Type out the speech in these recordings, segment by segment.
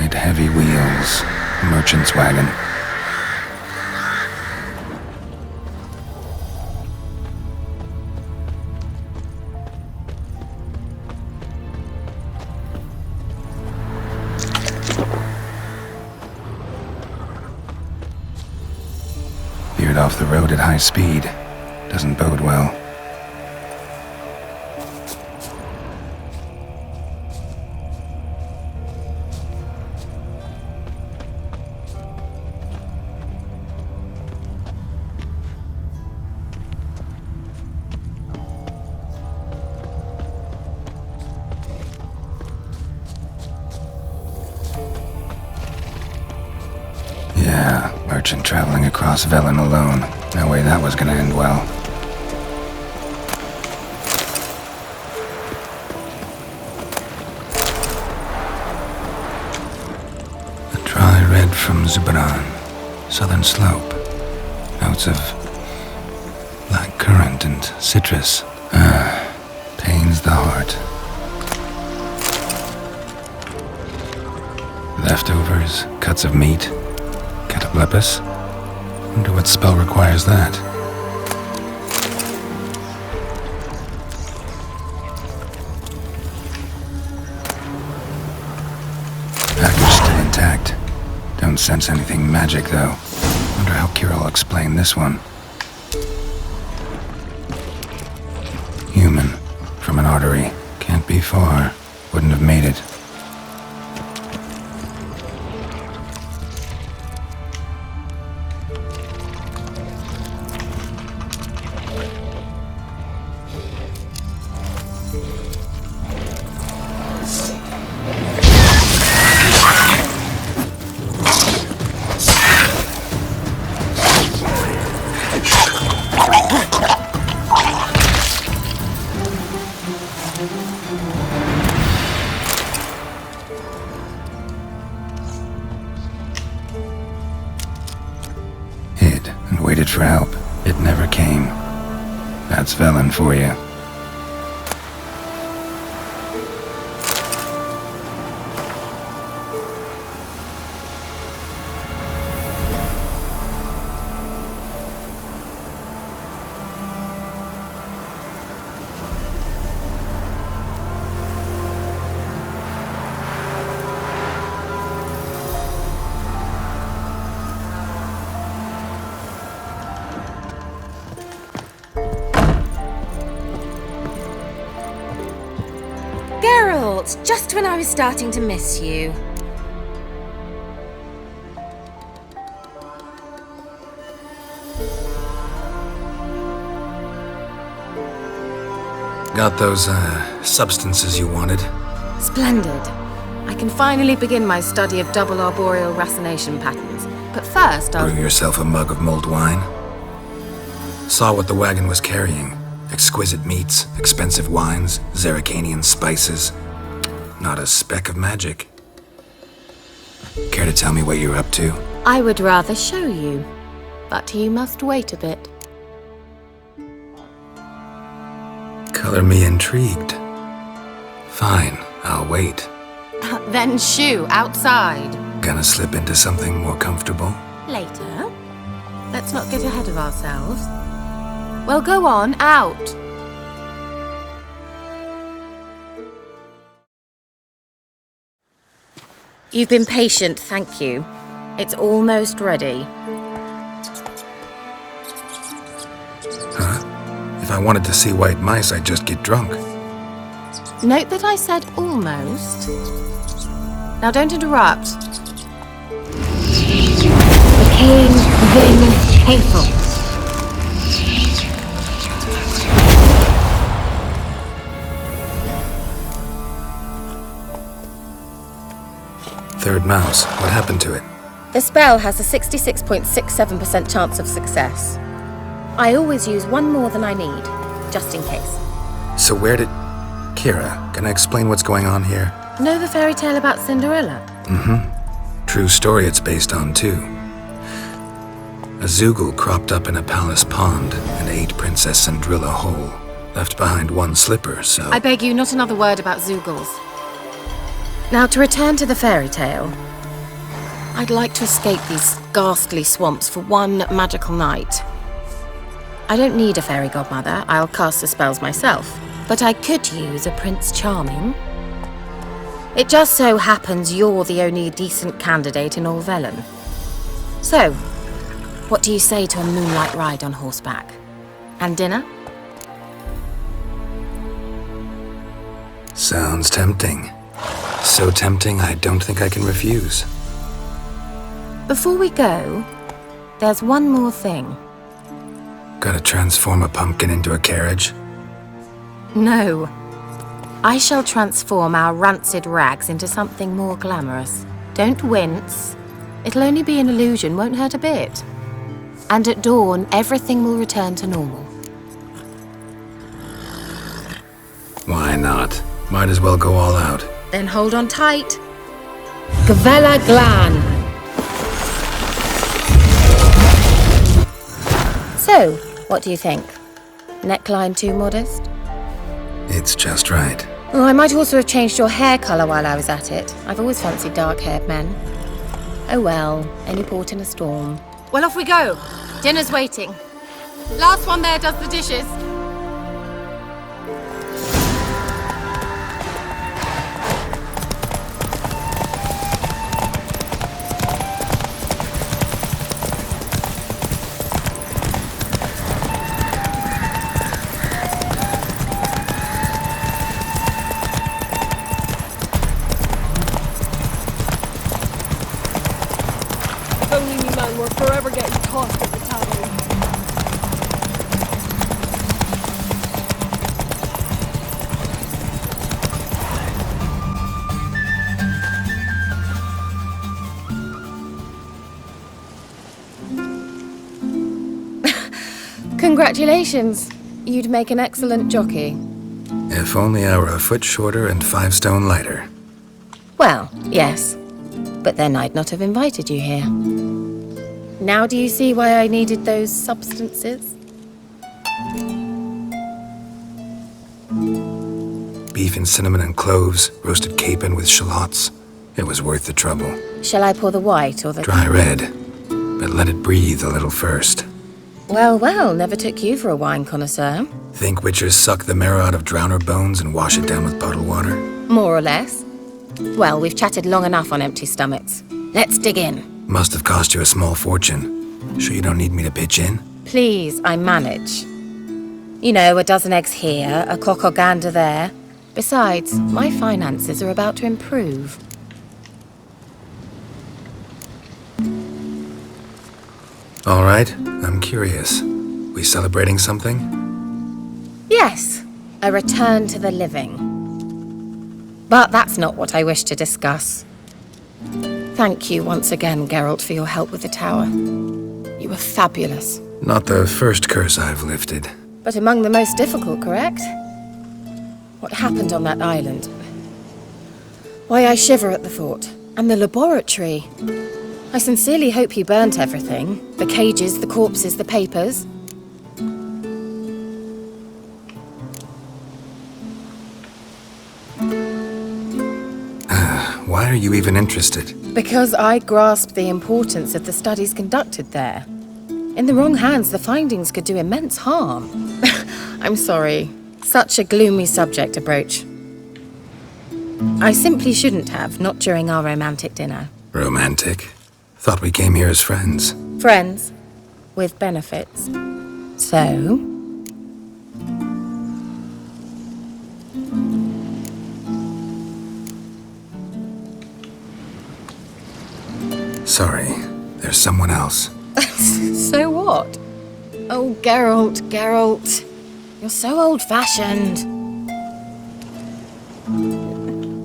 Wide, heavy wheels. Merchant's wagon. Veered off the road at high speed. Doesn't bode well. Yeah, merchant traveling across Velen alone. No way that was gonna end well. A dry red from Zubran. Southern slope. Notes of black currant and citrus. Pains the heart. Leftovers, cuts of meat. Cataplepis? Wonder what spell requires that. Package still intact. Don't sense anything magic, though. Wonder how Kiera will explain this one. Human. From an artery. Can't be far. Wouldn't have made it. Hid and waited for help. It never came. That's Velen for you. Just when I was starting to miss you. Got those, substances you wanted? Splendid. I can finally begin my study of double arboreal racination patterns. But first, I'll... Brew yourself a mug of mulled wine? Saw what the wagon was carrying. Exquisite meats, expensive wines, Zerrikanian spices. Not a speck of magic. Care to tell me what you're up to? I would rather show you, but you must wait a bit. Color me intrigued. Fine, I'll wait. Then shoo, outside. Gonna slip into something more comfortable? Later. Let's not get ahead of ourselves. Well, go on, out. You've been patient, thank you. It's almost ready. Huh? If I wanted to see white mice, I'd just get drunk. Note that I said almost. Now don't interrupt. The king then faithful. Third mouse. What happened to it? The spell has a 66.67% chance of success. I always use one more than I need, just in case. So where did... Kiera, can I explain what's going on here? Know the fairy tale about Cinderella? Mm-hmm. True story it's based on, too. A Zoogle cropped up in a palace pond and ate Princess Cinderella whole. Left behind one slipper, so... I beg you, not another word about Zoogles. Now, to return to the fairy tale, I'd like to escape these ghastly swamps for one magical night. I don't need a fairy godmother, I'll cast the spells myself. But I could use a Prince Charming. It just so happens you're the only decent candidate in all Velen. So, what do you say to a moonlight ride on horseback? And dinner? Sounds tempting. So tempting, I don't think I can refuse. Before we go, there's one more thing. Gotta transform a pumpkin into a carriage? No. I shall transform our rancid rags into something more glamorous. Don't wince. It'll only be an illusion, won't hurt a bit. And at dawn, everything will return to normal. Why not? Might as well go all out. Then hold on tight. Gavella Glan. So, what do you think? Neckline too modest? It's just right. Oh, I might also have changed your hair colour while I was at it. I've always fancied dark-haired men. Oh well, any port in a storm. Well, off we go. Dinner's waiting. Last one there does the dishes. We're forever getting tossed at the tavern. Congratulations. You'd make an excellent jockey. If only I were a foot shorter and 5 stone lighter. Well, yes. But then I'd not have invited you here. Now do you see why I needed those substances? Beef and cinnamon and cloves, roasted capon with shallots. It was worth the trouble. Shall I pour the white or the... Dry red, but let it breathe a little first. Well, well, never took you for a wine connoisseur. Think witchers suck the marrow out of drowner bones and wash it down with bottled water? More or less. Well, we've chatted long enough on empty stomachs. Let's dig in. Must have cost you a small fortune. Sure you don't need me to pitch in? Please, I manage. You know, a dozen eggs here, a cock or gander there. Besides, my finances are about to improve. All right, I'm curious. We celebrating something? Yes, a return to the living. But that's not what I wish to discuss. Thank you once again, Geralt, for your help with the tower. You were fabulous. Not the first curse I've lifted. But among the most difficult, correct? What happened on that island? Why, I shiver at the thought. And the laboratory. I sincerely hope you burnt everything. The cages, the corpses, the papers. Why are you even interested? Because I grasp the importance of the studies conducted there. In the wrong hands, the findings could do immense harm. I'm sorry. Such a gloomy subject to broach. I simply shouldn't have, not during our romantic dinner. Romantic? Thought we came here as friends. Friends. With benefits. So... Sorry, there's someone else. So what? Oh, Geralt, Geralt. You're so old-fashioned.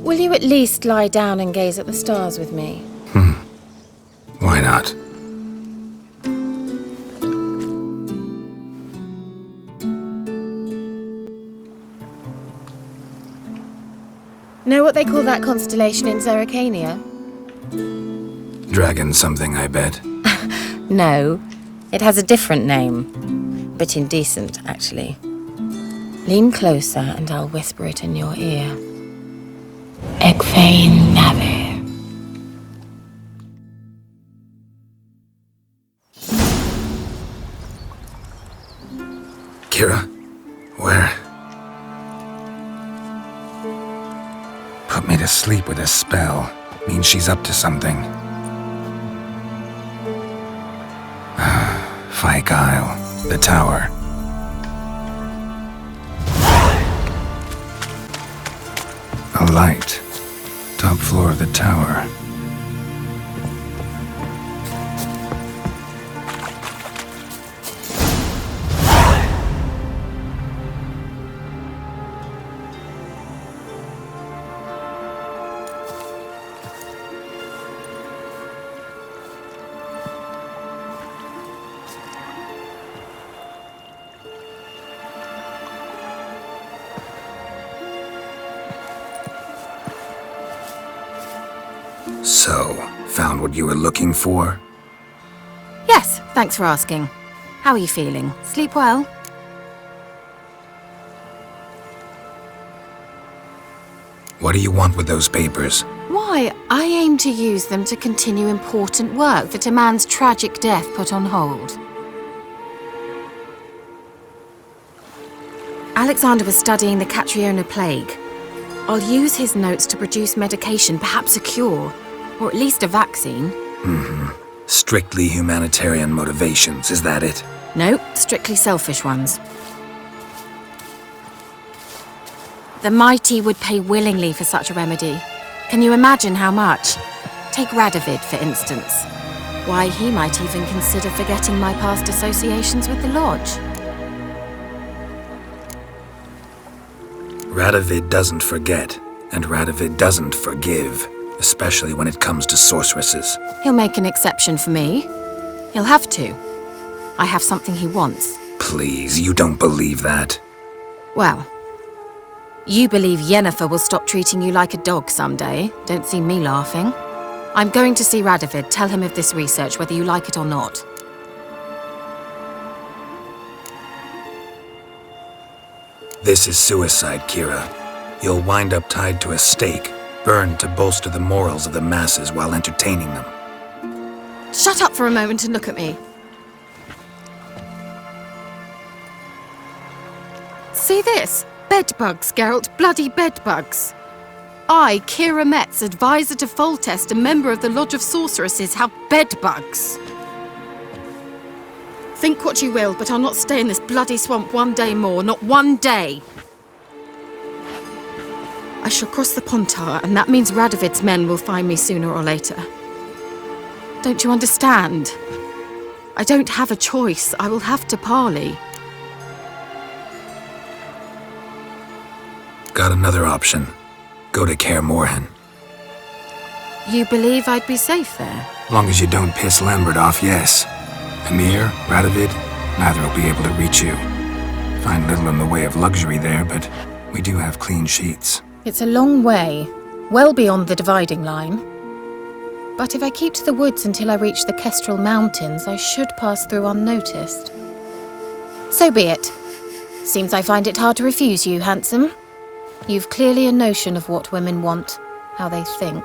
Will you at least lie down and gaze at the stars with me? Why not? Know what they call that constellation in Zerrikania? Dragon something, I bet. No, it has a different name. Bit indecent, actually. Lean closer and I'll whisper it in your ear. Egfain Nave. Put me to sleep with a spell. Means she's up to something. Fyke Isle, the tower. A light. Top floor of the tower. So, found what you were looking for? Yes, thanks for asking. How are you feeling? Sleep well? What do you want with those papers? Why, I aim to use them to continue important work that a man's tragic death put on hold. Alexander was studying the Catriona plague. I'll use his notes to produce medication, perhaps a cure, or at least a vaccine. Strictly humanitarian motivations, is that it? No, strictly selfish ones. The mighty would pay willingly for such a remedy. Can you imagine how much? Take Radovid, for instance. Why, he might even consider forgetting my past associations with the Lodge. Radovid doesn't forget, and Radovid doesn't forgive, especially when it comes to sorceresses. He'll make an exception for me. He'll have to. I have something he wants. Please, you don't believe that. Well, you believe Yennefer will stop treating you like a dog someday. Don't see me laughing. I'm going to see Radovid. Tell him of this research, whether you like it or not. This is suicide, Kiera. You'll wind up tied to a stake, burned to bolster the morals of the masses while entertaining them. Shut up for a moment and look at me. See this? Bedbugs, Geralt. Bloody bedbugs. I, Kiera Metz, advisor to Foltest, a member of the Lodge of Sorceresses, have bedbugs. Think what you will, but I'll not stay in this bloody swamp one day more. Not one day. I shall cross the Pontar, and that means Radovid's men will find me sooner or later. Don't you understand? I don't have a choice. I will have to parley. Got another option. Go to Kaer Morhen. You believe I'd be safe there? Long as you don't piss Lambert off, yes. Emir, Radovid, neither will be able to reach you. Find little in the way of luxury there, but we do have clean sheets. It's a long way, well beyond the dividing line. But if I keep to the woods until I reach the Kestrel Mountains, I should pass through unnoticed. So be it. Seems I find it hard to refuse you, handsome. You've clearly a notion of what women want, how they think.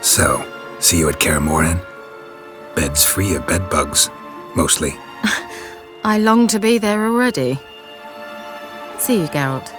So, see you at Kaer Morhen? Beds free of bedbugs, mostly. I long to be there already. See you, Geralt.